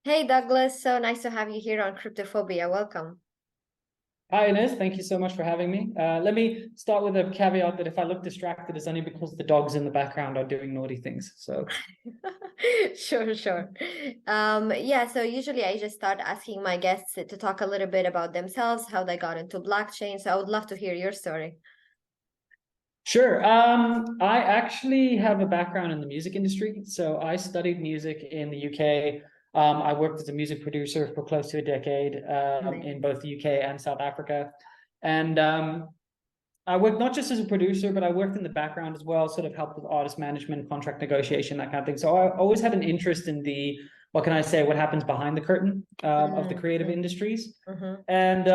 Hey Douglas, so nice to have you here on Cryptophobia. Welcome. Hi Ines, thank you so much for having me. Let me start with a caveat that if I look distracted, it's only because the dogs in the background are doing naughty things. So Sure, sure. Yeah, so usually I just start asking my guests to talk a little bit about themselves, how they got into blockchain. So I would love to hear your story. sure. I actually have a background in the music industry. So I studied music in the UK. I worked as a music producer for close to a decade in Amazing. both the UK and South Africa. And I worked not just as a producer, but I worked in the background as well, sort of helped with artist management, contract negotiation, that kind of thing. So I always had an interest in what can I say, what happens behind the curtain of the creative Mm-hmm. industries. Mm-hmm. And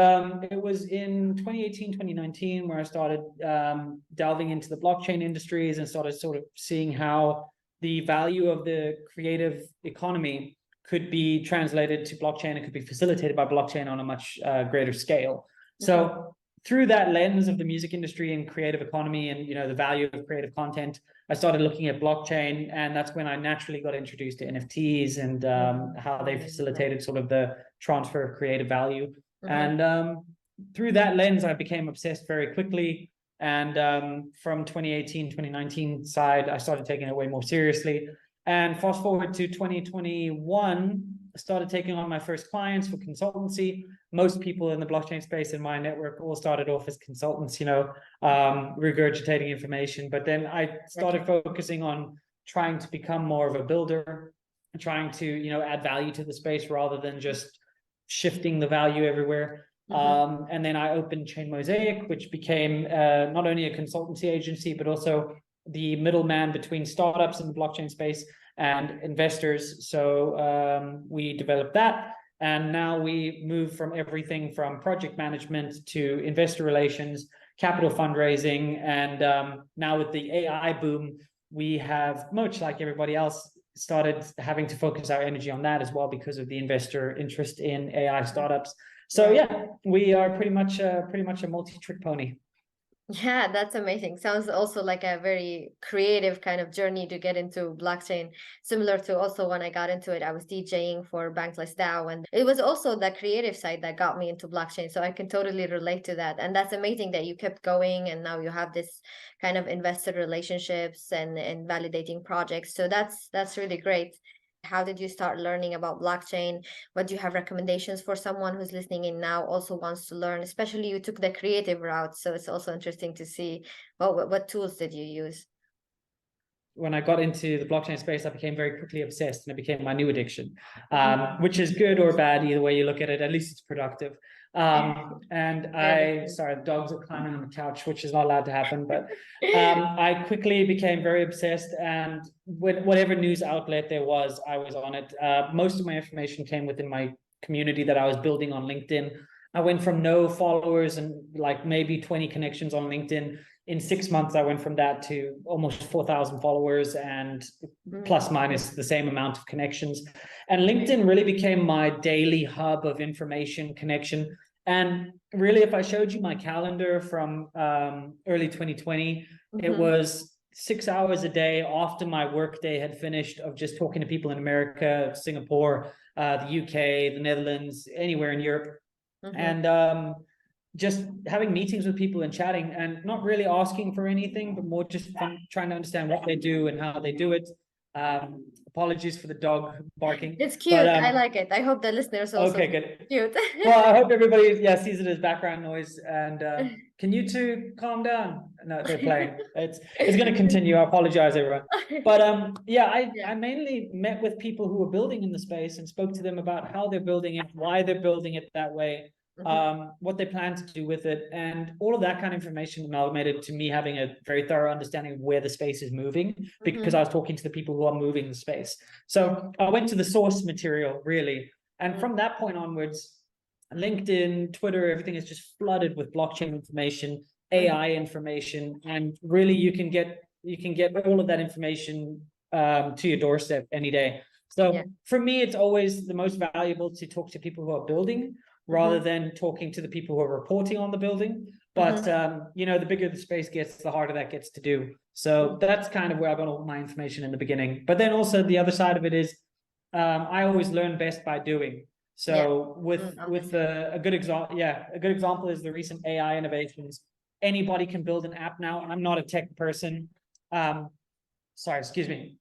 it was in 2018, 2019, where I started delving into the blockchain industries and started sort of seeing how the value of the creative economy could be translated to blockchain. It could be facilitated by blockchain on a much greater scale. So through that lens of the music industry and creative economy and the value of creative content, I started looking at blockchain, and that's when I naturally got introduced to NFTs and how they facilitated sort of the transfer of creative value. And through that lens, I became obsessed very quickly. And from 2018, 2019 side, I started taking it way more seriously. And fast forward to 2021, I started taking on my first clients for consultancy. Most people in the blockchain space in my network all started off as consultants, regurgitating information. But then I started focusing on trying to become more of a builder, trying to, add value to the space rather than just shifting the value everywhere. And then I opened ChainMosaic, which became not only a consultancy agency, but also the middleman between startups in the blockchain space and investors. So we developed that. And now we move from everything from project management to investor relations, capital fundraising. And now with the AI boom, we have, much like everybody else, started having to focus our energy on that as well because of the investor interest in AI startups. So yeah, we are pretty much a multi-trick pony. Yeah, that's amazing. Sounds also like a very creative kind of journey to get into blockchain. Similar to also when I got into it, I was DJing for Bankless DAO, and it was also the creative side that got me into blockchain. So I can totally relate to that. And that's amazing that you kept going and now you have this kind of investor relationships and validating projects. So that's really great. How did you start learning about blockchain? What do you have recommendations for someone who's listening in now also wants to learn? Especially you took the creative route, so it's also interesting to see what tools did you use? When I got into the blockchain space, I became very quickly obsessed, and it became my new addiction, which is good or bad, either way you look at it. At least it's productive. Sorry, the dogs are climbing on the couch, which is not allowed to happen. But I quickly became very obsessed, and whatever news outlet there was, I was on it. Most of my information came within my community that I was building on LinkedIn. I went from no followers and like maybe 20 connections on LinkedIn. In 6 months, I went from that to almost 4,000 followers and plus minus the same amount of connections. And LinkedIn really became my daily hub of information connection. And really, if I showed you my calendar from early 2020, it was 6 hours a day after my workday had finished of just talking to people in America, Singapore, the UK, the Netherlands, anywhere in Europe. And just having meetings with people and chatting and not really asking for anything, but more just trying to understand what they do and how they do it. Apologies for the dog barking. It's cute. I like it. I hope the listeners also okay, good. cute. Well, I hope everybody sees it as background noise. And can you two calm down? No, they're playing. It's going to continue. I apologize, everyone. But I mainly met with people who were building in the space and spoke to them about how they're building it, why they're building it that way, what they plan to do with it, and all of that kind of information amalgamated to me having a very thorough understanding of where the space is moving, because I was talking to the people who are moving the space. So I went to the source material, really. And from that point onwards, LinkedIn, Twitter, everything is just flooded with blockchain information, AI information, and really you can get all of that information to your doorstep any day. So for me, it's always the most valuable to talk to people who are building rather than talking to the people who are reporting on the building. But the bigger the space gets, the harder that gets to do. So that's kind of where I got all my information in the beginning. But then also the other side of it is I always learn best by doing. So with a good example is the recent AI innovations. Anybody can build an app now. I'm not a tech person. Sorry, excuse me.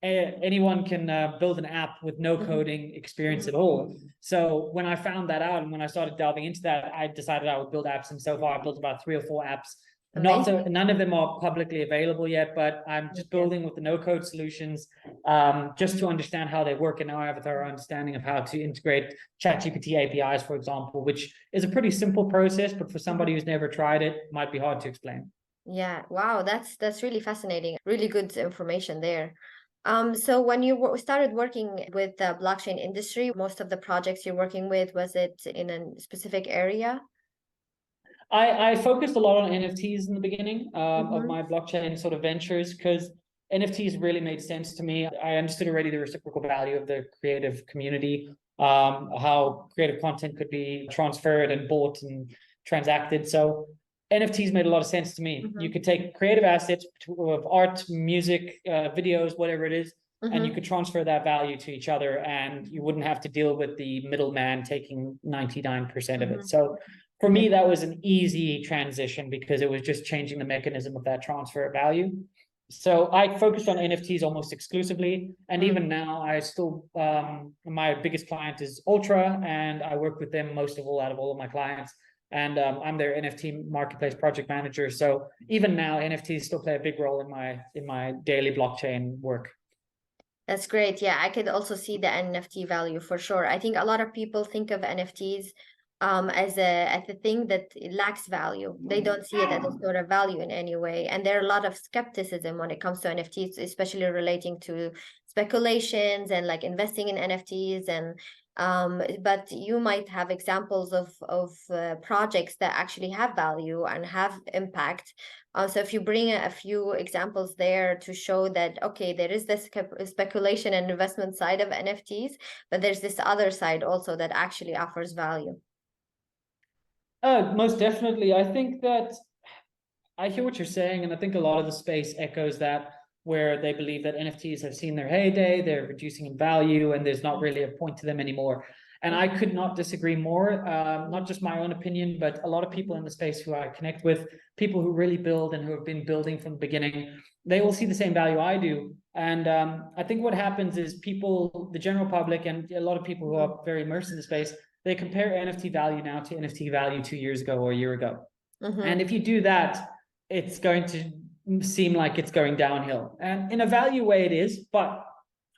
Anyone can build an app with no coding experience at all. So when I found that out and when I started delving into that, I decided I would build apps. And so far, I've built about 3 or 4 apps. None of them are publicly available yet, but I'm just building with the no-code solutions, just to understand how they work. And now I have a thorough understanding of how to integrate ChatGPT APIs, for example, which is a pretty simple process, but for somebody who's never tried it, might be hard to explain. Yeah, wow, that's really fascinating. Really good information there. So when you started working with the blockchain industry, most of the projects you're working with, was it in a specific area? I focused a lot on NFTs in the beginning of my blockchain sort of ventures, because NFTs really made sense to me. I understood already the reciprocal value of the creative community, how creative content could be transferred and bought and transacted. So NFTs made a lot of sense to me. You could take creative assets of art, music, videos, whatever it is, and you could transfer that value to each other, and you wouldn't have to deal with the middleman taking 99% of it. So for me, that was an easy transition because it was just changing the mechanism of that transfer of value. So I focused on NFTs almost exclusively. And even now, I still, my biggest client is Ultra, and I work with them most of all out of all of my clients. And I'm their NFT marketplace project manager. So even now, NFTs still play a big role in my daily blockchain work. That's great. Yeah, I could also see the NFT value for sure. I think a lot of people think of NFTs as a thing that lacks value. They don't see it as a sort of value in any way. And there are a lot of skepticism when it comes to NFTs, especially relating to speculations and like investing in NFTs. And but you might have examples of projects that actually have value and have impact. So if you bring a few examples there to show that, okay, there is this speculation and investment side of NFTs, but there's this other side also that actually offers value. Most definitely. I think that I hear what you're saying, and I think a lot of the space echoes that, where they believe that NFTs have seen their heyday, they're reducing in value, and there's not really a point to them anymore. And I could not disagree more. Not just my own opinion, but a lot of people in the space who I connect with, people who really build and who have been building from the beginning, they all see the same value I do. And I think what happens is people, the general public, and a lot of people who are very immersed in the space, they compare NFT value now to NFT value 2 years ago or a year ago. And if you do that, it's going to seem like it's going downhill. And in a value way it is, but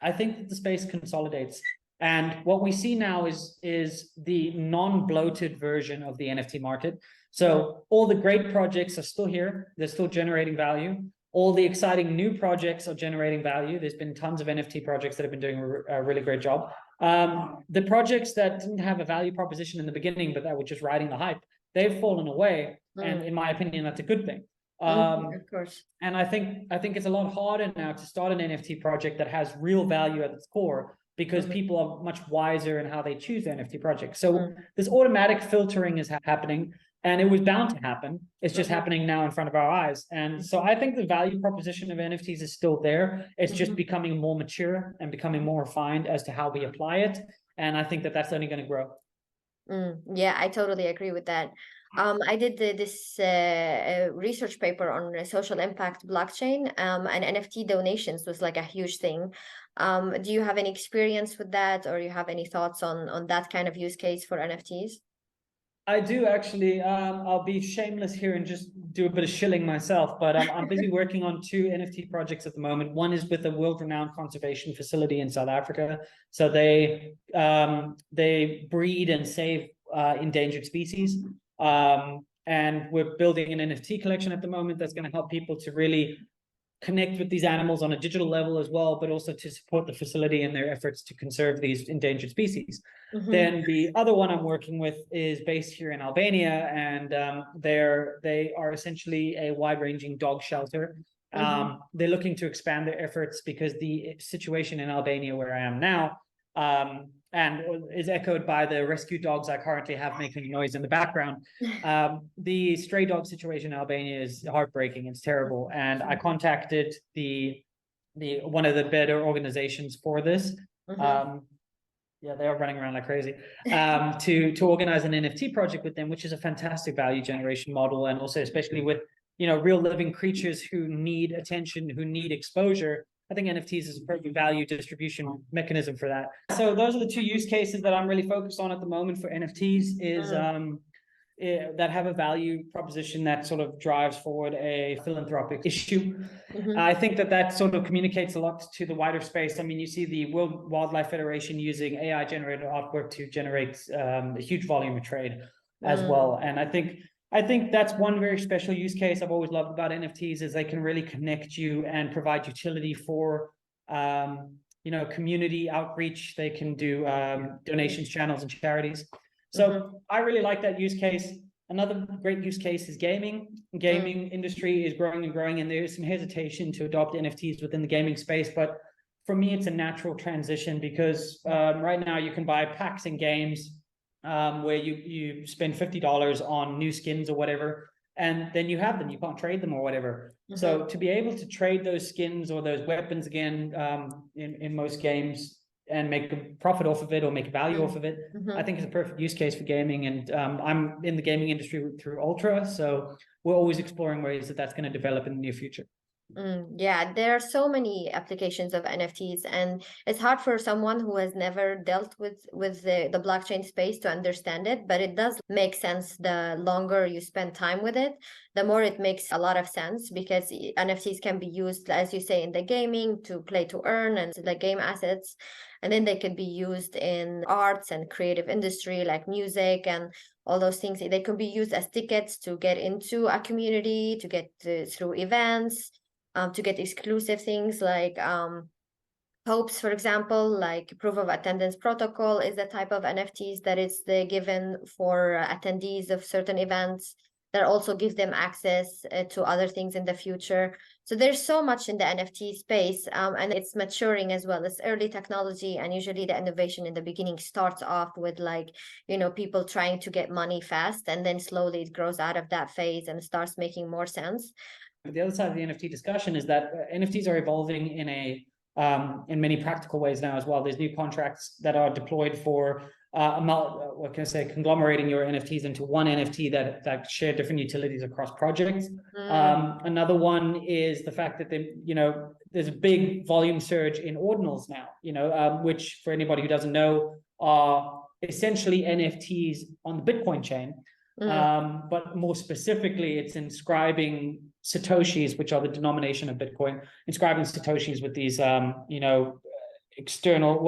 I think that the space consolidates. And what we see now is the non-bloated version of the NFT market. So all the great projects are still here. They're still generating value. All the exciting new projects are generating value. There's been tons of NFT projects that have been doing a really great job. The projects that didn't have a value proposition in the beginning, but that were just riding the hype, they've fallen away. And in my opinion, that's a good thing. Of course. And I think it's a lot harder now to start an NFT project that has real value at its core, because people are much wiser in how they choose their NFT projects. So this automatic filtering is happening, and it was bound to happen. It's just happening now in front of our eyes. And so I think the value proposition of NFTs is still there. It's just becoming more mature and becoming more refined as to how we apply it. And I think that that's only going to grow. Yeah, I totally agree with that. I did this research paper on social impact blockchain, and NFT donations was like a huge thing. Do you have any experience with that, or you have any thoughts on that kind of use case for NFTs? I do actually. I'll be shameless here and just do a bit of shilling myself, but I'm busy working on 2 NFT projects at the moment. One is with a world-renowned conservation facility in South Africa. So they breed and save endangered species. And we're building an NFT collection at the moment that's going to help people to really connect with these animals on a digital level as well, but also to support the facility in their efforts to conserve these endangered species. Then the other one I'm working with is based here in Albania, and they are essentially a wide-ranging dog shelter. They're looking to expand their efforts because the situation in Albania, where I am now, and is echoed by the rescue dogs I currently have making noise in the background. The stray dog situation in Albania is heartbreaking. It's terrible. And I contacted the one of the better organizations for this. Mhm. Yeah, they are running around like crazy. To organize an NFT project with them, which is a fantastic value generation model, and also especially with real living creatures who need attention, who need exposure. I think NFTs is a perfect value distribution mechanism for that. So those are the two use cases that I'm really focused on at the moment for NFTs. Is that have a value proposition that sort of drives forward a philanthropic issue. I think that sort of communicates a lot to the wider space. I mean, you see the World Wildlife Federation using AI generated artwork to generate a huge volume of trade as well. And I think that's one very special use case I've always loved about NFTs is they can really connect you and provide utility for community outreach. They can do donations channels and charities. So I really like that use case. Another great use case is gaming. Gaming industry is growing and growing, and there is some hesitation to adopt NFTs within the gaming space. But for me, it's a natural transition because right now you can buy packs in games where you spend $50 on new skins or whatever, and then you have them. You can't trade them or whatever. So to be able to trade those skins or those weapons again in most games and make a profit off of it or make a value off of it, I think it's a perfect use case for gaming. And I'm in the gaming industry through Ultra, so we're always exploring ways that that's going to develop in the near future. Yeah, there are so many applications of NFTs, and it's hard for someone who has never dealt with the blockchain space to understand it, but it does make sense. The longer you spend time with it, the more it makes a lot of sense, because NFTs can be used, as you say, in the gaming to play to earn and the game assets, and then they could be used in arts and creative industry like music and all those things. They could be used as tickets to get into a community, to get through events, to get exclusive things like hopes, for example, like proof of attendance protocol is the type of NFTs that is given for attendees of certain events, that also gives them access to other things in the future. So there's so much in the NFT space, and it's maturing as well. It's early technology, and usually the innovation in the beginning starts off with people trying to get money fast, and then slowly it grows out of that phase and starts making more sense. The other side of the NFT discussion is that NFTs are evolving in many practical ways now as well. There's new contracts that are deployed for conglomerating your NFTs into one NFT that share different utilities across projects. Another one is the fact that there's a big volume surge in ordinals now, which for anybody who doesn't know are essentially NFTs on the Bitcoin chain. But more specifically, it's inscribing Satoshis, which are the denomination of Bitcoin, inscribing Satoshis with these, external,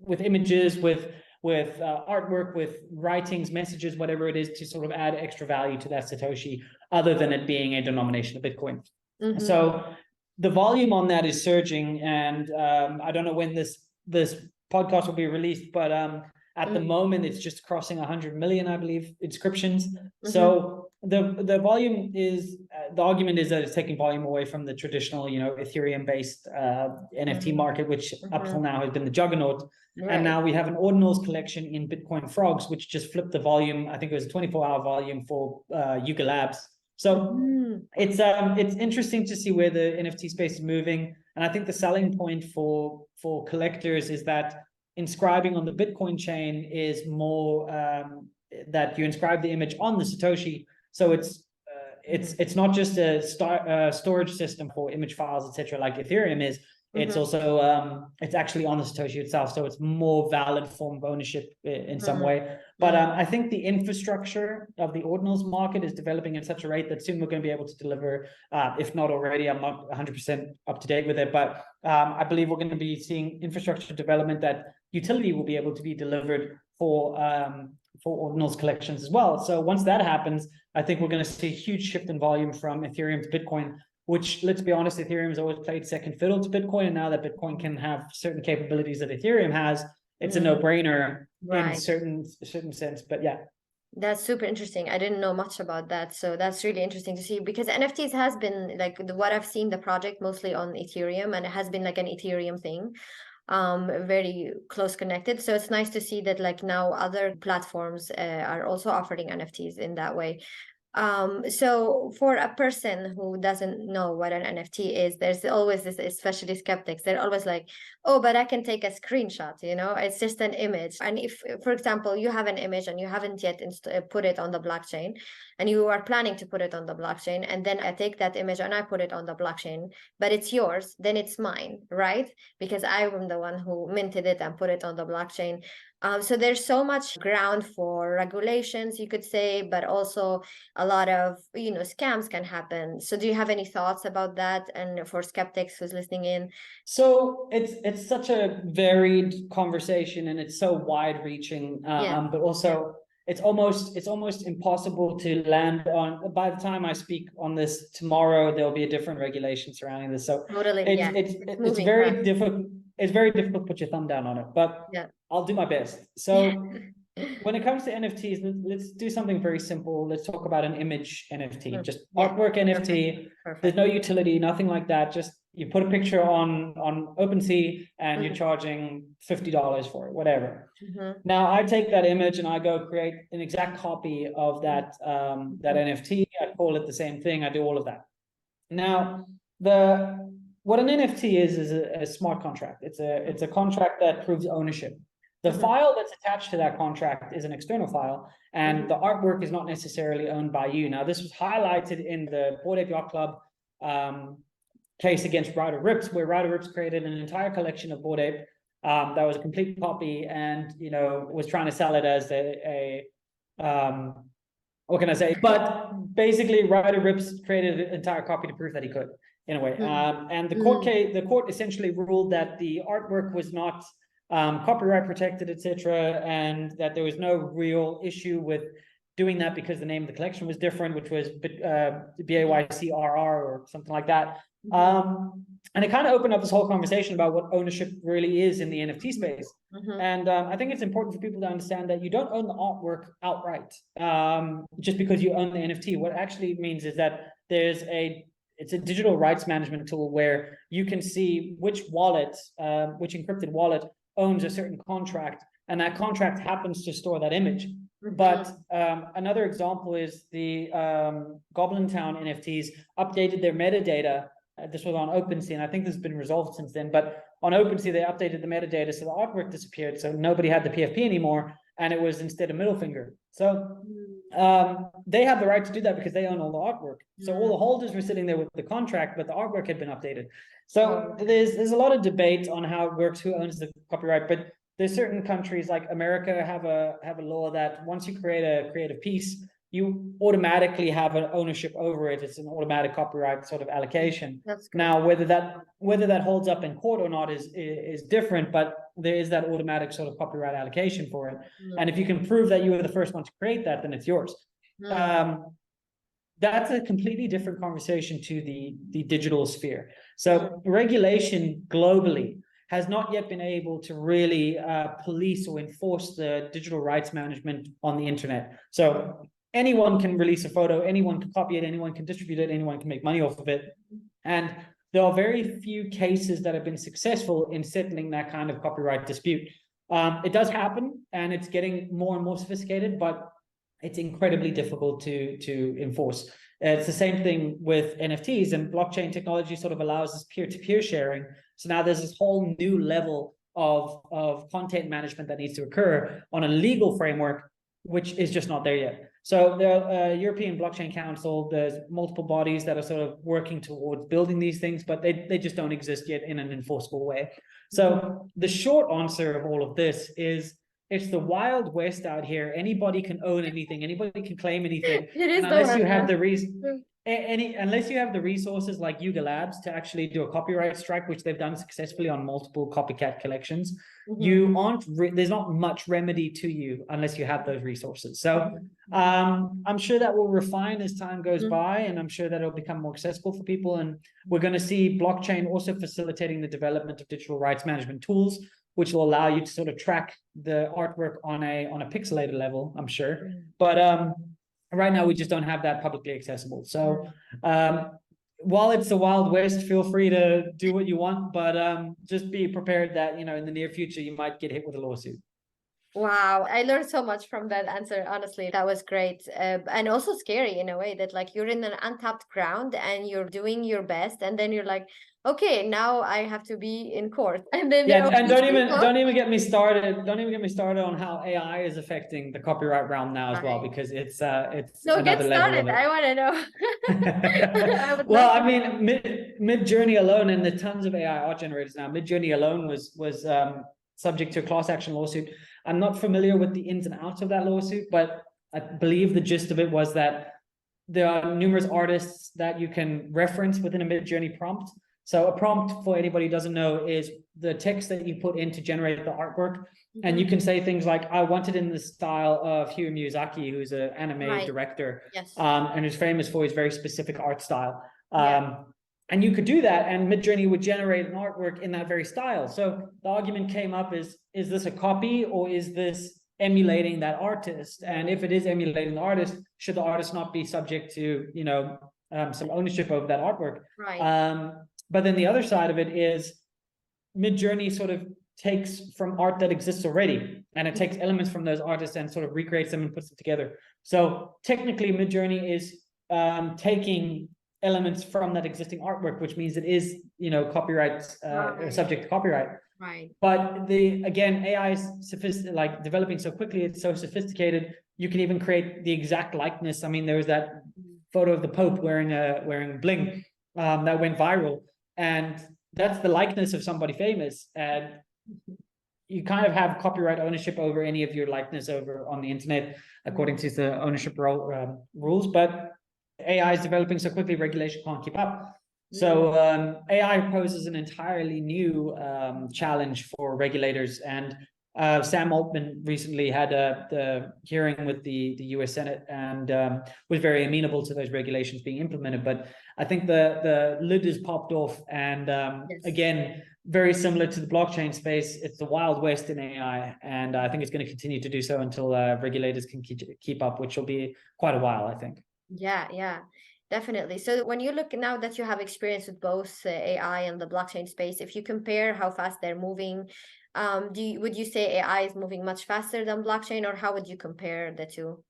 with images, with artwork, with writings, messages, whatever it is, to sort of add extra value to that Satoshi, other than it being a denomination of Bitcoin. So the volume on that is surging, and I don't know when this podcast will be released, but at the moment, it's just crossing 100 million, I believe, inscriptions. So the volume is, the argument is that it's taking volume away from the traditional, Ethereum-based NFT market, which up till now has been the juggernaut. Right. And now we have an ordinals collection in Bitcoin Frogs, which just flipped the volume. I think it was a 24-hour volume for Yuga Labs. So it's interesting to see where the NFT space is moving. And I think the selling point for collectors is that inscribing on the Bitcoin chain is more that you inscribe the image on the Satoshi. So it's not just a storage system for image files, etc., like Ethereum is. It's also it's actually on the Satoshi itself, so it's more valid form of ownership in some way. But I think the infrastructure of the ordinals market is developing at such a rate that soon we're going to be able to deliver, if not already. I'm not 100% up to date with it, but I believe we're going to be seeing infrastructure development that utility will be able to be delivered for ordinals collections as well. So once that happens, I think we're going to see a huge shift in volume from Ethereum to Bitcoin, which, let's be honest, Ethereum has always played second fiddle to Bitcoin. And now that Bitcoin can have certain capabilities that Ethereum has, it's a no-brainer in certain sense. But yeah. That's super interesting. I didn't know much about that. So that's really interesting to see, because NFTs has been what I've seen the project mostly on Ethereum, and it has been like an Ethereum thing, very close connected. So it's nice to see that now other platforms are also offering NFTs in that way. So for a person who doesn't know what an NFT is, there's always this, especially skeptics, they're always like, oh, but I can take a screenshot, it's just an image. And if, for example, you have an image and you haven't yet put it on the blockchain, and you are planning to put it on the blockchain, and then I take that image and I put it on the blockchain, but it's yours, then it's mine, right? Because I am the one who minted it and put it on the blockchain. So there's so much ground for regulations, you could say, but also a lot of scams can happen. So do you have any thoughts about that, and for skeptics who's listening in? So it's such a varied conversation, and it's so wide reaching, but also it's almost impossible to land on. By the time I speak on this tomorrow, there'll be a different regulation surrounding this. So Totally, it's very difficult. It's very difficult to put your thumb down on it, but I'll do my best. So when it comes to NFTs, let's do something very simple. Let's talk about an image NFT, just artwork NFT. Perfect. There's no utility, nothing like that. Just you put a picture on OpenSea and you're charging $50 for it, whatever. Now I take that image and I go create an exact copy of that that NFT. I call it the same thing. I do all of that. Now what an NFT is a smart contract. It's a contract that proves ownership. The file that's attached to that contract is an external file, and the artwork is not necessarily owned by you. Now, this was highlighted in the Bored Ape Yacht Club case against Ryder Ripps, where Ryder Ripps created an entire collection of Bored Ape that was a complete copy, and was trying to sell it as a what can I say? But basically, Ryder Ripps created an entire copy to prove that he could, in a way. And the court essentially ruled that the artwork was not copyright protected, etc., and that there was no real issue with doing that because the name of the collection was different, which was BAYCRR or something like that. And it kind of opened up this whole conversation about what ownership really is in the NFT space. And I think it's important for people to understand that you don't own the artwork outright just because you own the NFT. What it actually means is that it's a digital rights management tool where you can see which wallet, which encrypted wallet owns a certain contract, and that contract happens to store that image. But another example is the Goblin Town NFTs updated their metadata. This was on OpenSea, and I think this has been resolved since then. But on OpenSea, they updated the metadata, so the artwork disappeared. So nobody had the PFP anymore, and it was instead a middle finger. So they have the right to do that because they own all the artwork. So all the holders were sitting there with the contract, but the artwork had been updated. So there's a lot of debate on how it works, who owns the copyright. But there's certain countries like America have a law that once you create a creative piece, you automatically have an ownership over it. It's an automatic copyright sort of allocation. Now, whether that holds up in court or not is different, but there is that automatic sort of copyright allocation for it. And if you can prove that you were the first one to create that, then it's yours. That's a completely different conversation to the digital sphere. So regulation globally has not yet been able to really police or enforce the digital rights management on the internet. So anyone can release a photo, anyone can copy it, anyone can distribute it, anyone can make money off of it. And there are very few cases that have been successful in settling that kind of copyright dispute. It does happen, and it's getting more and more sophisticated, but it's incredibly difficult to enforce. It's the same thing with NFTs, and blockchain technology sort of allows this peer-to-peer sharing. So now there's this whole new level of content management that needs to occur on a legal framework, which is just not there yet. So the European Blockchain Council, there's multiple bodies that are sort of working towards building these things, but they just don't exist yet in an enforceable way. So the short answer of all of this is it's the Wild West out here. Anybody can own anything. Anybody can claim anything. Unless you have the reason. Unless you have the resources like Yuga Labs to actually do a copyright strike, which they've done successfully on multiple copycat collections, you aren't. There's not much remedy to you unless you have those resources. So I'm sure that will refine as time goes by, and I'm sure that it'll become more accessible for people. And we're going to see blockchain also facilitating the development of digital rights management tools, which will allow you to sort of track the artwork on a pixelated level, I'm sure. But right now, we just don't have that publicly accessible. So while it's the Wild West, feel free to do what you want, but just be prepared that, in the near future, you might get hit with a lawsuit. Wow, I learned so much from that answer. Honestly, that was great. And also scary in a way that like you're in an untapped ground and you're doing your best, and then you're like, okay, now I have to be in court. And then there Yeah, are and these don't people. even get me started. Don't even get me started on how AI is affecting the copyright realm now as well, Right. because it's No, get another level of started. it. I want to know. I would Well, love I to know. mean, Mid Journey alone, and the tons of AI art generators now. Mid Journey alone was subject to a class action lawsuit. I'm not familiar with the ins and outs of that lawsuit, but I believe the gist of it was that there are numerous artists that you can reference within a Mid Journey prompt. So a prompt, for anybody who doesn't know, is the text that you put in to generate the artwork. And you can say things like, I want it in the style of Hayao Miyazaki, who's an anime Right. director, Yes. and is famous for his very specific art style. Yeah. And you could do that, and Midjourney would generate an artwork in that very style. So the argument came up is this a copy, or is this emulating that artist? And if it is emulating the artist, should the artist not be subject to, some ownership over that artwork? Right. But then the other side of it is Midjourney sort of takes from art that exists already, and it takes elements from those artists and sort of recreates them and puts them together. So technically, Midjourney is taking elements from that existing artwork, which means it is, copyright Right. subject to copyright. Right. But again, AI is like developing so quickly, it's so sophisticated. You can even create the exact likeness. I mean, there was that photo of the Pope wearing bling that went viral, and that's the likeness of somebody famous. And you kind of have copyright ownership over any of your likeness over on the internet, according to the ownership rules. But AI is developing so quickly, regulation can't keep up. So AI poses an entirely new challenge for regulators. And Sam Altman recently had the hearing with the US Senate, and was very amenable to those regulations being implemented. But I think the lid is popped off, and Yes. again, very similar to the blockchain space, it's the Wild West in AI, and I think it's going to continue to do so until regulators can keep up, which will be quite a while, I think. Yeah, definitely. So when you look now that you have experience with both AI and the blockchain space, if you compare how fast they're moving, would you say AI is moving much faster than blockchain, or how would you compare the two?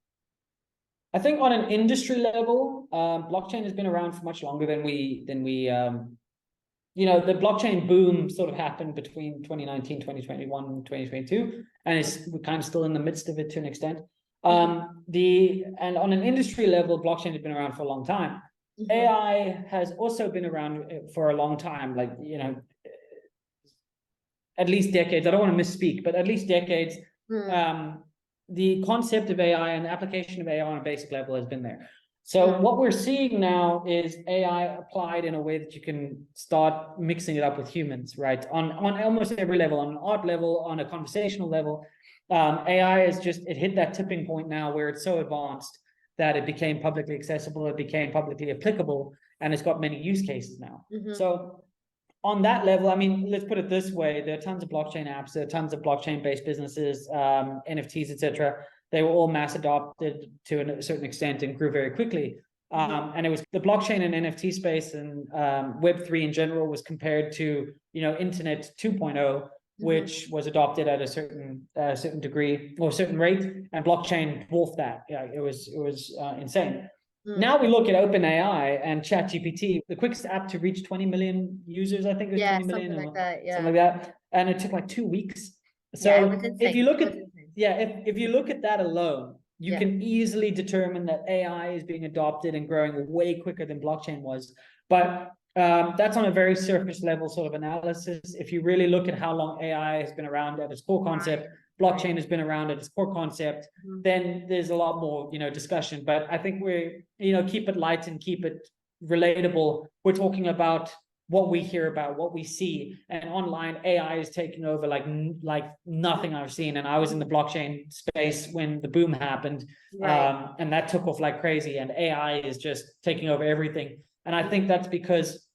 I think on an industry level, blockchain has been around for much longer than we the blockchain boom sort of happened between 2019, 2021, 2022, and we're kind of still in the midst of it to an extent. And on an industry level, blockchain has been around for a long time. AI has also been around for a long time, like, at least decades. I don't want to misspeak, but at least decades. The concept of AI and the application of AI on a basic level has been there. So what we're seeing now is AI applied in a way that you can start mixing it up with humans, right? On almost every level, on an art level, on a conversational level. AI is it hit that tipping point now where it's so advanced that it became publicly accessible, it became publicly applicable, and it's got many use cases now. So on that level, I mean, let's put it this way: there are tons of blockchain apps, there are tons of blockchain-based businesses, NFTs, etc. They were all mass adopted to a certain extent and grew very quickly. And it was the blockchain and NFT space, and Web3 in general was compared to, Internet 2.0, which was adopted at a certain degree or a certain rate, and blockchain dwarfed that. Yeah, it was insane. Now we look at OpenAI and ChatGPT, the quickest app to reach 20 million users, I think it was 20 million, something like that. Yeah. something like that. And it took like 2 weeks. So Yeah, it was insane. if you look at if you look at that alone, you can easily determine that AI is being adopted and growing way quicker than blockchain was. But that's on a very surface level sort of analysis. If you really look at how long AI has been around at its core concept, blockchain has been around at its core concept, then there's a lot more, discussion. But I think we're, keep it light and keep it relatable. We're talking about what we hear about, what we see, and online AI is taking over like nothing I've seen. And I was in the blockchain space when the boom happened, and that took off like crazy. And AI is just taking over everything. And I think that's because,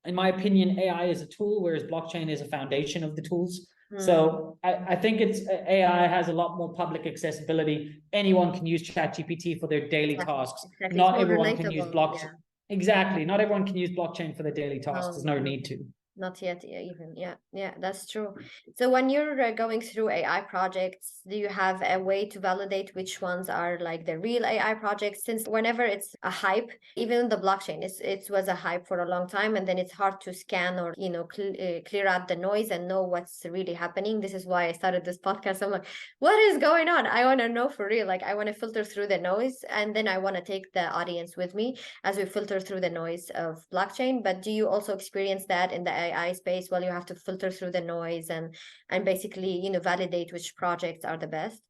in my opinion, AI is a tool, whereas blockchain is a foundation of the tools. So I think AI has a lot more public accessibility. Anyone can use ChatGPT for their daily tasks. Exactly. Not everyone can use blockchain. Yeah. Exactly. Not everyone can use blockchain for their daily tasks. There's no need to. Not yet, yeah, even. Yeah, yeah, that's true. So when you're going through AI projects, do you have a way to validate which ones are like the real AI projects? Since whenever it's a hype, even the blockchain, it was a hype for a long time, and then it's hard to scan or clear out the noise and know what's really happening. This is why I started this podcast. I'm like, what is going on? I want to know for real. Like, I want to filter through the noise, and then I want to take the audience with me as we filter through the noise of blockchain. But do you also experience that in the AI space? Well, you have to filter through the noise and basically, validate which projects are the best.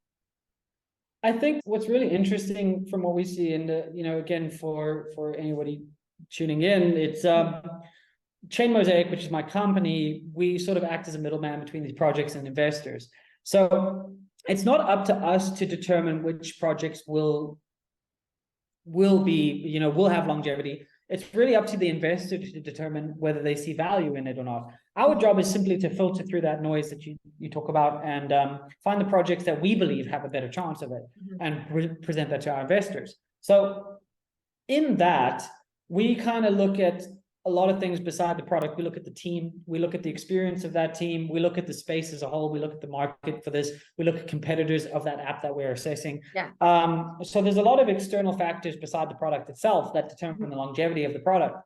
I think what's really interesting from what we see in the, again, for anybody tuning in, it's ChainMosaic, which is my company. We sort of act as a middleman between these projects and investors. So it's not up to us to determine which projects will be, will have longevity. It's really up to the investor to determine whether they see value in it or not. Our job is simply to filter through that noise that you talk about and find the projects that we believe have a better chance of it, and present that to our investors. So in that, we kind of look at a lot of things beside the product. We look at the team, we look at the experience of that team, we look at the space as a whole, we look at the market for this, we look at competitors of that app that we're assessing. Yeah. So there's a lot of external factors beside the product itself that determine the longevity of the product.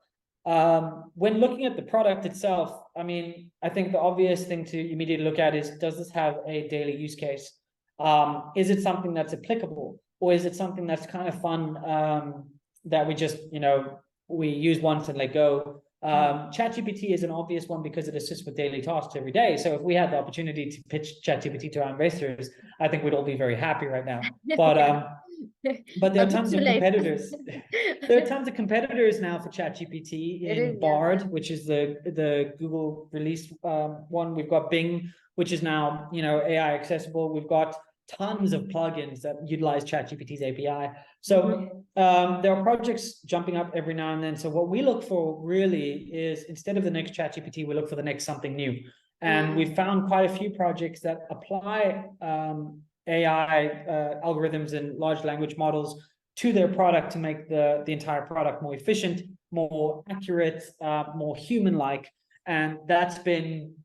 When looking at the product itself, I mean, I think the obvious thing to immediately look at is, does this have a daily use case? Is it something that's applicable, or is it something that's kind of fun, that we just, we use once and let go? ChatGPT is an obvious one because it assists with daily tasks every day. So if we had the opportunity to pitch ChatGPT to our investors, I think we'd all be very happy right now. But there are tons of competitors. There are tons of competitors now for ChatGPT in Bard, which is the Google released one. We've got Bing, which is now AI accessible. We've got tons of plugins that utilize ChatGPT's API. So there are projects jumping up every now and then. So what we look for really is, instead of the next ChatGPT, we look for the next something new. And we've found quite a few projects that apply AI algorithms and large language models to their product to make the entire product more efficient, more accurate, more human-like. And that's been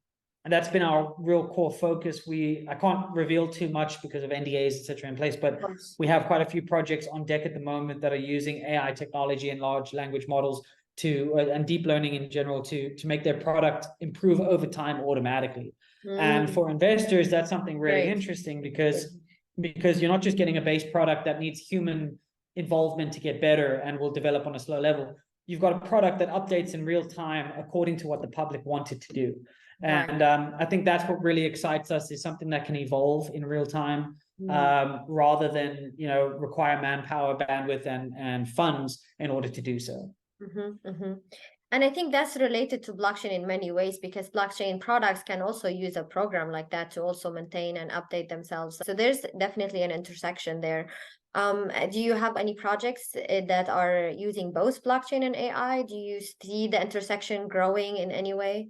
our real core focus. I can't reveal too much because of NDAs, etc. in place, but we have quite a few projects on deck at the moment that are using AI technology and large language models and deep learning in general to make their product improve over time automatically. And for investors, that's something really interesting because you're not just getting a base product that needs human involvement to get better and will develop on a slow level. You've got a product that updates in real time according to what the public wanted to do. And I think that's what really excites us, is something that can evolve in real time, rather than require manpower, bandwidth, and funds in order to do so. And I think that's related to blockchain in many ways, because blockchain products can also use a program like that to also maintain and update themselves. So there's definitely an intersection there. Do you have any projects that are using both blockchain and AI? Do you see the intersection growing in any way?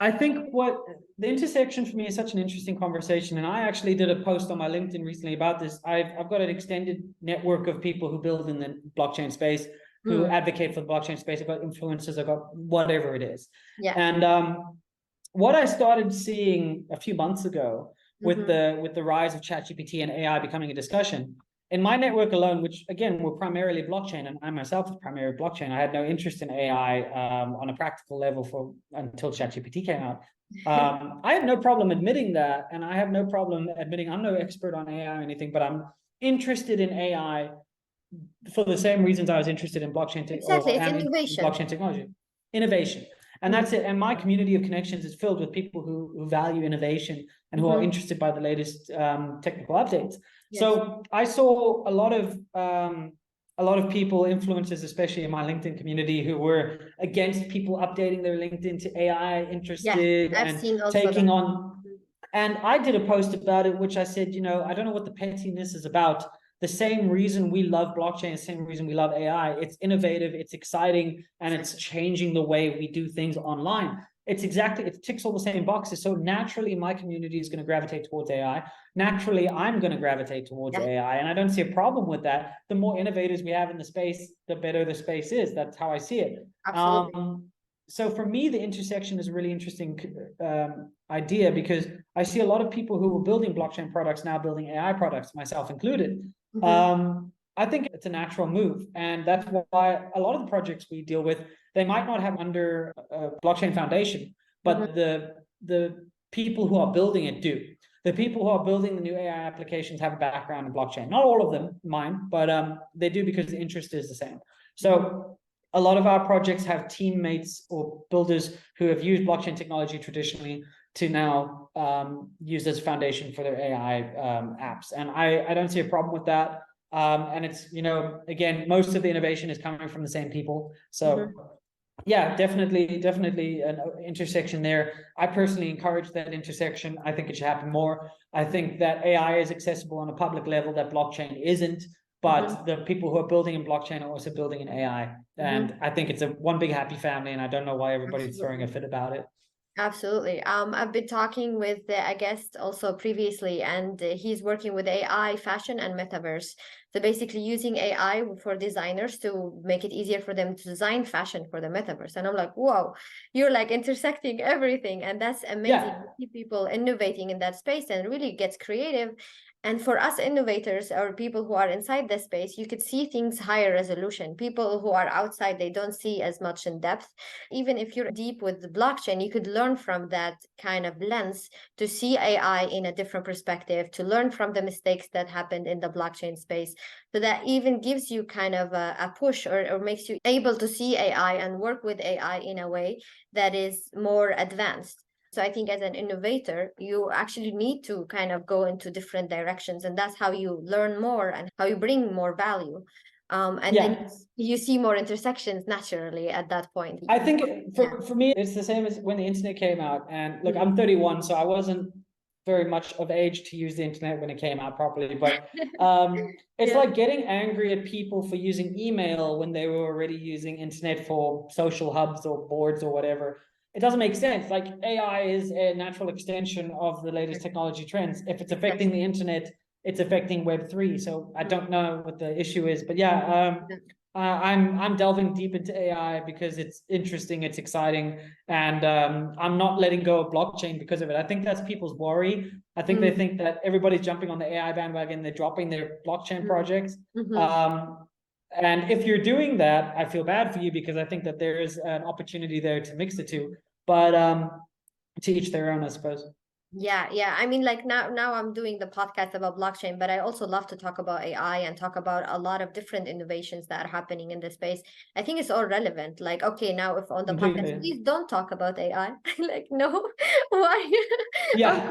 I think what the intersection for me is such an interesting conversation. And I actually did a post on my LinkedIn recently about this. I've got an extended network of people who build in the blockchain space, who advocate for the blockchain space. I've got influencers, I've got whatever it is. Yeah. And what I started seeing a few months ago with the rise of ChatGPT and AI becoming a discussion, in my network alone, which again, we're primarily blockchain, and I myself is primarily blockchain. I had no interest in AI on a practical level until ChatGPT came out. I have no problem admitting that, and I have no problem admitting I'm no expert on AI or anything, but I'm interested in AI for the same reasons I was interested in blockchain blockchain technology. Innovation. And that's it. And my community of connections is filled with people who value innovation and who are interested by the latest technical updates. Yes. So I saw a lot of people, influencers, especially in my LinkedIn community, who were against people updating their LinkedIn to AI, interested and taking on. And I did a post about it, which I said, I don't know what the pettiness is about. The same reason we love blockchain, the same reason we love AI. It's innovative, it's exciting, and it's changing the way we do things online. It ticks all the same boxes. So naturally, my community is going to gravitate towards AI. Naturally, I'm going to gravitate towards AI. And I don't see a problem with that. The more innovators we have in the space, the better the space is. That's how I see it. Absolutely. so for me, the intersection is a really interesting idea, because I see a lot of people who were building blockchain products now building AI products, myself included. I think it's a natural move, and that's why a lot of the projects we deal with, they might not have under a blockchain foundation, but the people who are building it do. The people who are building the new AI applications have a background in blockchain. Not all of them, mine, but they do, because the interest is the same. So a lot of our projects have teammates or builders who have used blockchain technology traditionally to now use as a foundation for their AI apps. And I don't see a problem with that. And it's, you know, again, most of the innovation is coming from the same people. So yeah, definitely an intersection there. I personally encourage that intersection. I think it should happen more. I think that AI is accessible on a public level that blockchain isn't, but the people who are building in blockchain are also building in AI. And I think it's a one big happy family, and I don't know why everybody's throwing a fit about it. Absolutely. I've been talking with a guest also previously, and he's working with AI, fashion, and metaverse. So basically using AI for designers to make it easier for them to design fashion for the metaverse. And I'm like, whoa, you're like intersecting everything. And that's amazing to see people innovating in that space and really gets creative. And for us innovators or people who are inside the space, you could see things higher resolution. People who are outside, they don't see as much in depth. Even if you're deep with the blockchain, you could learn from that kind of lens to see AI in a different perspective, to learn from the mistakes that happened in the blockchain space. So that even gives you kind of a push, or makes you able to see AI and work with AI in a way that is more advanced. So I think as an innovator, you actually need to kind of go into different directions, and that's how you learn more and how you bring more value. And then you see more intersections naturally at that point. I think for me, it's the same as when the internet came out. And look, I'm 31, so I wasn't very much of age to use the internet when it came out properly. But it's like getting angry at people for using email when they were already using internet for social hubs or boards or whatever. It doesn't make sense. Like, AI is a natural extension of the latest technology trends. If it's affecting the internet, it's affecting Web3. So I don't know what the issue is, but I'm delving deep into AI because it's interesting, it's exciting, and I'm not letting go of blockchain because of it. I think that's people's worry. I think they think that everybody's jumping on the AI bandwagon, they're dropping their blockchain projects. And if you're doing that, I feel bad for you, because I think that there is an opportunity there to mix the two. But to each their own, I suppose. Yeah. I mean, like now I'm doing the podcast about blockchain, but I also love to talk about AI and talk about a lot of different innovations that are happening in the space. I think it's all relevant. Like, okay, now if on the podcast, please don't talk about AI. Like, no, why? Yeah.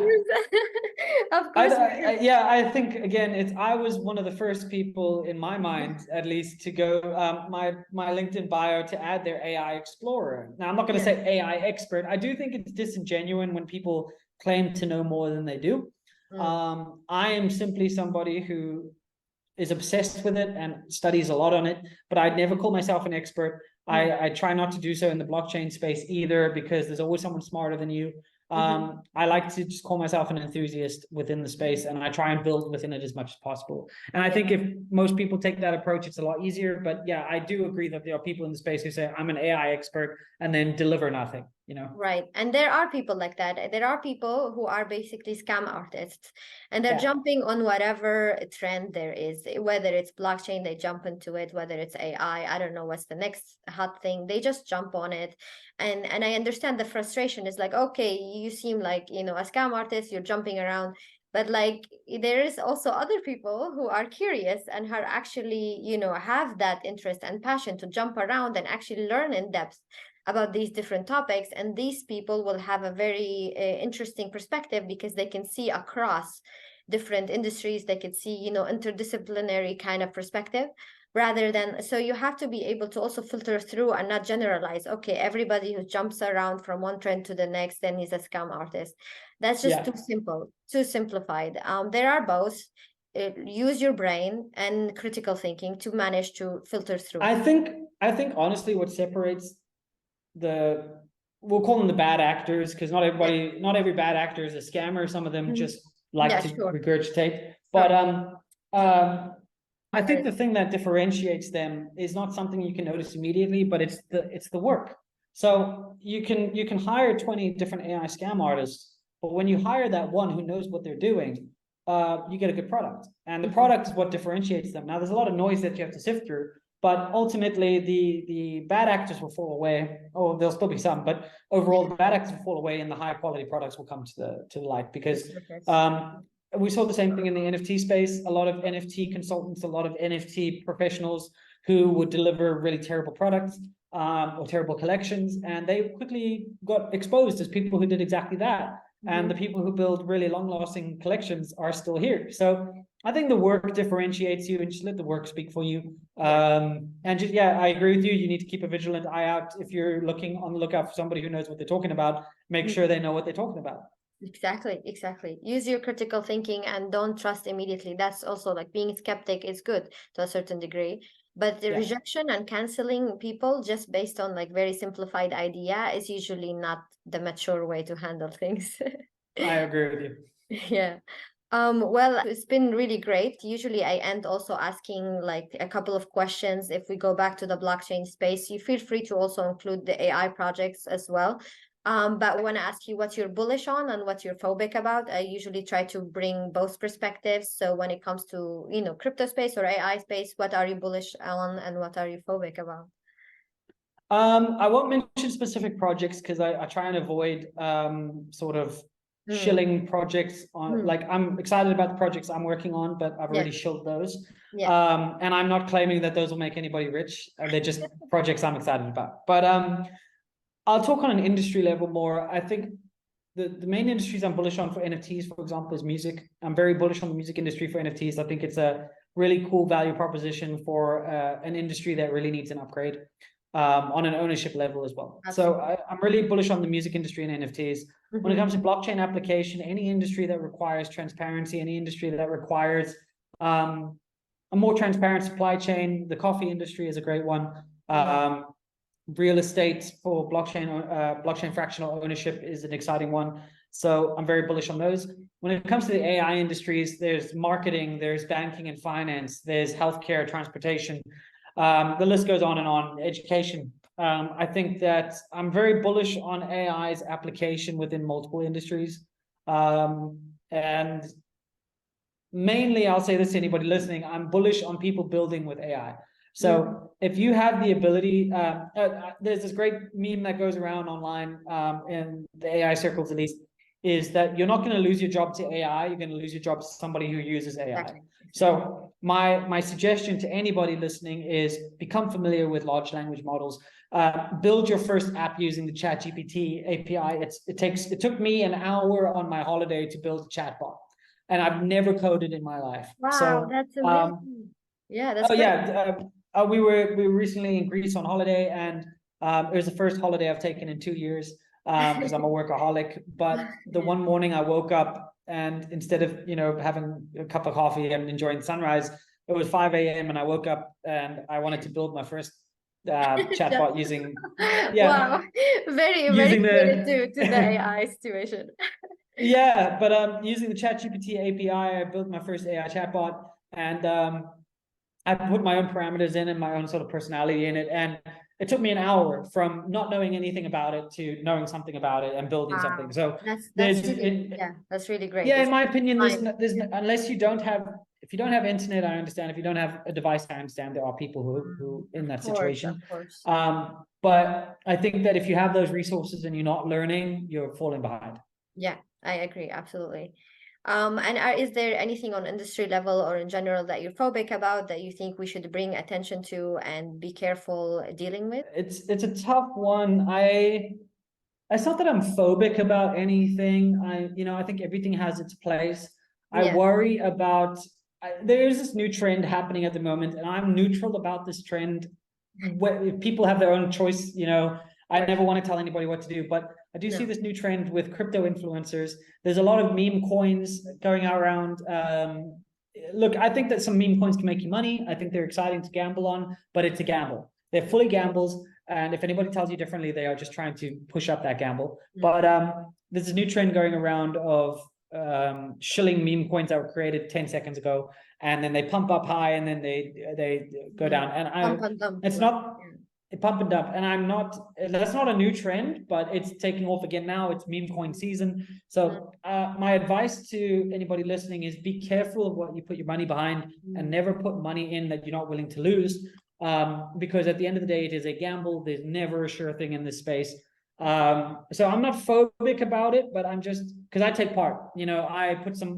Of course. I think again, I was one of the first people in my mind, at least, to go my LinkedIn bio to add their AI explorer. Now, I'm not going to say AI expert. I do think it's disingenuous when people claim to know more than they do. I am simply somebody who is obsessed with it and studies a lot on it, but I'd never call myself an expert. I try not to do so in the blockchain space either, because there's always someone smarter than you. I like to just call myself an enthusiast within the space, and I try and build within it as much as possible. And I think if most people take that approach, it's a lot easier. But yeah, I do agree that there are people in the space who say, I'm an AI expert, and then deliver nothing, you know? Right. And there are people like that. There are people who are basically scam artists, and they're jumping on whatever trend there is, whether it's blockchain, they jump into it, whether it's AI, I don't know what's the next hot thing, they just jump on it. And I understand the frustration. Is like, okay, you seem like, you know, a scam artist, you're jumping around. But like, there is also other people who are curious and are actually, you know, have that interest and passion to jump around and actually learn in depth about these different topics. And these people will have a very interesting perspective, because they can see across different industries. They can see, you know, interdisciplinary kind of perspective, rather than, so you have to be able to also filter through and not generalize, okay, everybody who jumps around from one trend to the next, then he's a scam artist. That's just too simple, too simplified. There are both. Use your brain and critical thinking to manage to filter through. I think honestly, what separates we'll call them the bad actors, because not every bad actor is a scammer. Some of them just like to regurgitate. But I think the thing that differentiates them is not something you can notice immediately, but it's the work. So you can hire 20 different AI scam artists, but when you hire that one who knows what they're doing, you get a good product. And the product is what differentiates them. Now, there's a lot of noise that you have to sift through, but ultimately the bad actors will fall away. Oh, there'll still be some, but overall the bad actors will fall away and the higher quality products will come to the light, because we saw the same thing in the NFT space. A lot of NFT consultants, a lot of NFT professionals who would deliver really terrible products or terrible collections, and they quickly got exposed as people who did exactly that. And the people who build really long-lasting collections are still here. So I think the work differentiates you, and just let the work speak for you. And just, yeah, I agree with you. You need to keep a vigilant eye out. If you're looking on the lookout for somebody who knows what they're talking about, make sure they know what they're talking about. Exactly. Use your critical thinking and don't trust immediately. That's also like being a skeptic is good to a certain degree. But the rejection and canceling people just based on like very simplified idea is usually not the mature way to handle things. I agree with you. Yeah. Well, it's been really great. Usually I end also asking like a couple of questions. If we go back to the blockchain space, you feel free to also include the AI projects as well. But I want to ask you what you're bullish on and what you're phobic about. I usually try to bring both perspectives. So when it comes to, crypto space or AI space, what are you bullish on and what are you phobic about? I won't mention specific projects because I try and avoid sort of shilling projects on. Like, I'm excited about the projects I'm working on, but I've already shilled those. And I'm not claiming that those will make anybody rich. They're just projects I'm excited about. But I'll talk on an industry level more. I think the main industries I'm bullish on for NFTs, for example, is music. I'm very bullish on the music industry for NFTs. I think it's a really cool value proposition for an industry that really needs an upgrade on an ownership level as well. Absolutely. So I'm really bullish on the music industry and NFTs. When it comes to blockchain application, any industry that requires transparency, any industry that requires a more transparent supply chain, the coffee industry is a great one. Real estate for blockchain fractional ownership is an exciting one. So I'm very bullish on those. When it comes to the AI industries, there's marketing, there's banking and finance, there's healthcare, transportation. The list goes on and on. Education. I think that I'm very bullish on AI's application within multiple industries. And mainly, I'll say this to anybody listening, I'm bullish on people building with AI. So if you have the ability, there's this great meme that goes around online in the AI circles, at least, is that you're not going to lose your job to AI. You're going to lose your job to somebody who uses AI. Exactly. So my suggestion to anybody listening is become familiar with large language models. Build your first app using the ChatGPT API. It took me an hour on my holiday to build a chatbot, and I've never coded in my life. Wow, so, that's amazing. Yeah, that's great. We were recently in Greece on holiday, and it was the first holiday I've taken in 2 years because I'm a workaholic. But the one morning I woke up, and instead of having a cup of coffee and enjoying the sunrise, it was 5 a.m. and I woke up and I wanted to build my first chatbot using wow, very committed to the AI situation. But using the ChatGPT API, I built my first AI chatbot, and I put my own parameters in and my own sort of personality in it. And it took me an hour from not knowing anything about it to knowing something about it and building something. So that's really great. Yeah, in my opinion, there's unless you don't have, if you don't have internet, I understand. If you don't have a device, I understand. There are people who in that situation. Of course. But I think that if you have those resources and you're not learning, you're falling behind. Yeah, I agree. Absolutely. And is there anything on industry level or in general that you're phobic about that you think we should bring attention to and be careful dealing with? It's a tough one. It's not that I'm phobic about anything. I think everything has its place. I worry about, there's this new trend happening at the moment, and I'm neutral about this trend. If people have their own choice, I never want to tell anybody what to do, but I do see this new trend with crypto influencers. There's a lot of meme coins going around. Look, I think that some meme coins can make you money. I think they're exciting to gamble on, but it's a gamble. They're fully gambles. And if anybody tells you differently, they are just trying to push up that gamble. But there's a new trend going around of shilling meme coins that were created 10 seconds ago, and then they pump up high and then they go down. And it's not pump and dump. And that's not a new trend, but it's taking off again now. It's meme coin season. So my advice to anybody listening is be careful of what you put your money behind, and never put money in that you're not willing to lose. Because at the end of the day, it is a gamble. There's never a sure thing in this space. So I'm not phobic about it, but I'm just, because I take part. I put $10,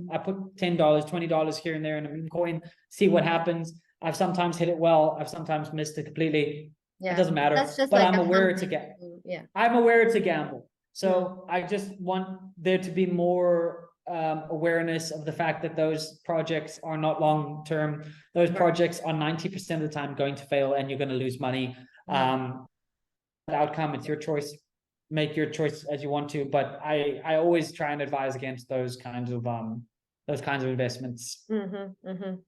$20 here and there in a meme coin, see what happens. I've sometimes hit it well. I've sometimes missed it completely. Yeah, it doesn't matter. that's just But like I'm aware it's a gamble. Yeah, I'm aware it's a gamble. So I just want there to be more awareness of the fact that those projects are not long term. Those projects are 90% of the time going to fail, and you're going to lose money. The outcome, it's your choice. Make your choice as you want to, but I always try and advise against those kinds of investments.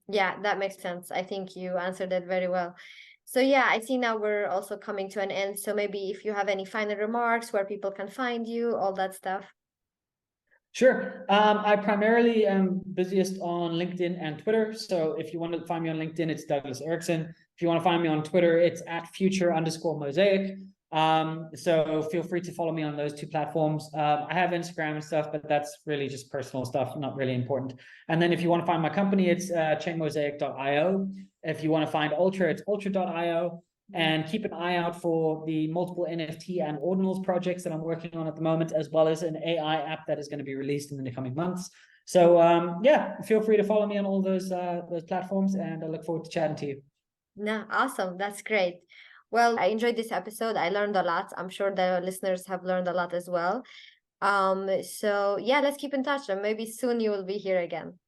Yeah, that makes sense. I think you answered it very well. So yeah, I see now we're also coming to an end. So maybe if you have any final remarks, where people can find you, all that stuff. Sure. I primarily am busiest on LinkedIn and Twitter. So if you want to find me on LinkedIn, it's Douglas Eriksen. If you want to find me on Twitter, it's @future_mosaic. So feel free to follow me on those two platforms. I have Instagram and stuff, but that's really just personal stuff, not really important. And then if you want to find my company, it's ChainMosaic.io. If you want to find Ultra, it's Ultra.io. And keep an eye out for the multiple NFT and ordinals projects that I'm working on at the moment, as well as an AI app that is going to be released in the coming months. So yeah, feel free to follow me on all those platforms, and I look forward to chatting to you. No, awesome. That's great. Well, I enjoyed this episode. I learned a lot. I'm sure the listeners have learned a lot as well. So yeah, let's keep in touch, and maybe soon you will be here again.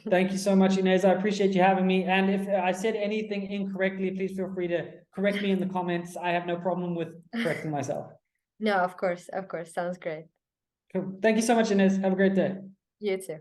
Thank you so much, Inez. I appreciate you having me. And if I said anything incorrectly, please feel free to correct me in the comments. I have no problem with correcting myself. No, of course. Sounds great. Cool. Thank you so much, Inez. Have a great day. You too.